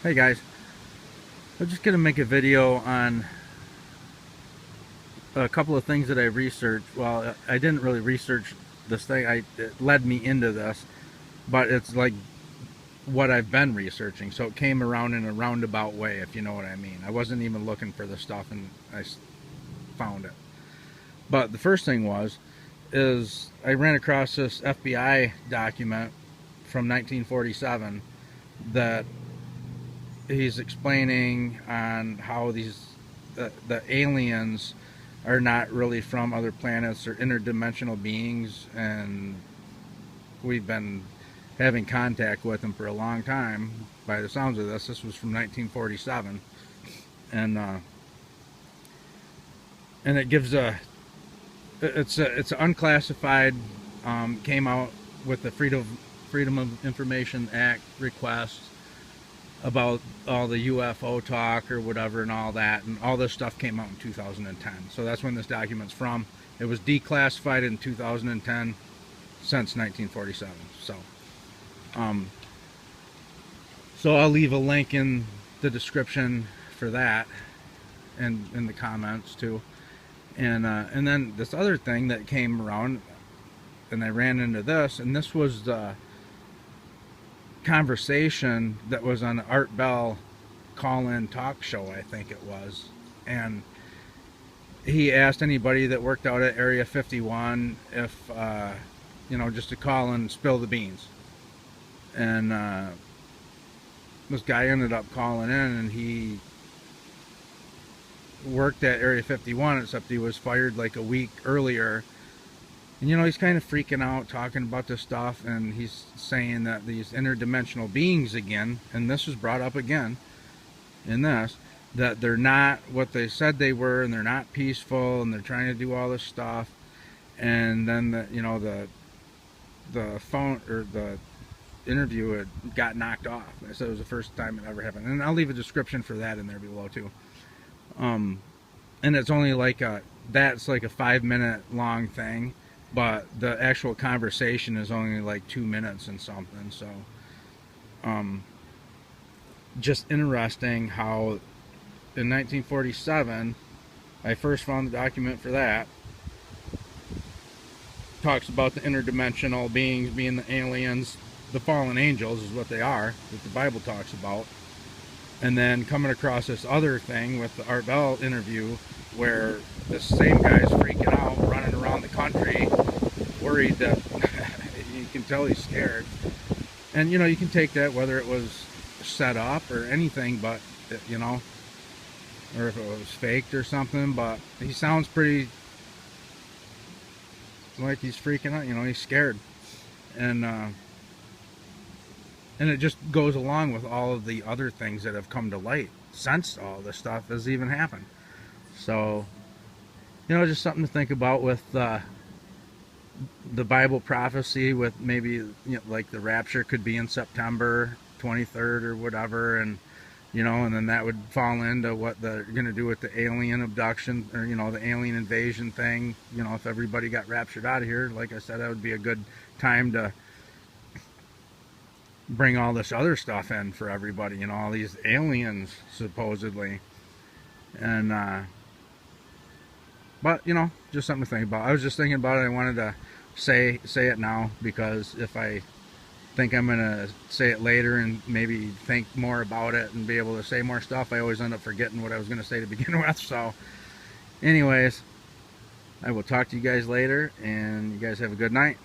Hey guys, I'm just going to make a video on a couple of things that I researched. Well, I didn't really research this thing. It led me into this, but it's like what I've been researching. So it came around in a roundabout way, if you know what I mean. I wasn't even looking for the stuff and I found it. But the first thing is I ran across this FBI document from 1947 that he's explaining on how the aliens are not really from other planets or interdimensional beings, and we've been having contact with them for a long time. By the sounds of this was from 1947, and it gives it's unclassified. Came out with the Freedom of Information Act request about all the UFO talk or whatever and all that, and all this stuff came out in 2010. So that's when this document's from. It was declassified in 2010 since 1947. Um, so I'll leave a link in the description for that, and in the comments too. And then this other thing that came around, and I ran into this, and this was the conversation that was on the Art Bell call-in talk show, I think it was. And he asked anybody that worked out at Area 51 if just to call and spill the beans. And this guy ended up calling in, and he worked at Area 51, except he was fired like a week earlier. And he's kind of freaking out talking about this stuff, and he's saying that these interdimensional beings again, and this was brought up again in this, that they're not what they said they were, and they're not peaceful, and they're trying to do all this stuff. And then the phone or the interview had got knocked off. I said it was the first time it ever happened, and I'll leave a description for that in there below too. And it's only like that's like a 5-minute long thing, but the actual conversation is only like 2 minutes and something. So just interesting how in 1947 I first found the document for that. Talks about the interdimensional beings being the aliens, the fallen angels is what they are, that the Bible talks about. And then coming across this other thing with the Art Bell interview, where this same guy's freaking out, running around the country, worried that you can tell he's scared. And you can take that whether it was set up or anything, but or if it was faked or something. But he sounds pretty like he's freaking out. He's scared, and it just goes along with all of the other things that have come to light since all this stuff has even happened. So, just something to think about with the Bible prophecy, with maybe like the rapture could be in September 23rd or whatever, and and then that would fall into what they're going to do with the alien abduction, or the alien invasion thing. If everybody got raptured out of here, like I said, that would be a good time to bring all this other stuff in for everybody, all these aliens supposedly. And but just something to think about. I was just thinking about it. I wanted to say it now, because if I think I'm gonna say it later and maybe think more about it and be able to say more stuff, I always end up forgetting what I was gonna say to begin with. So anyways, I will talk to you guys later, and you guys have a good night.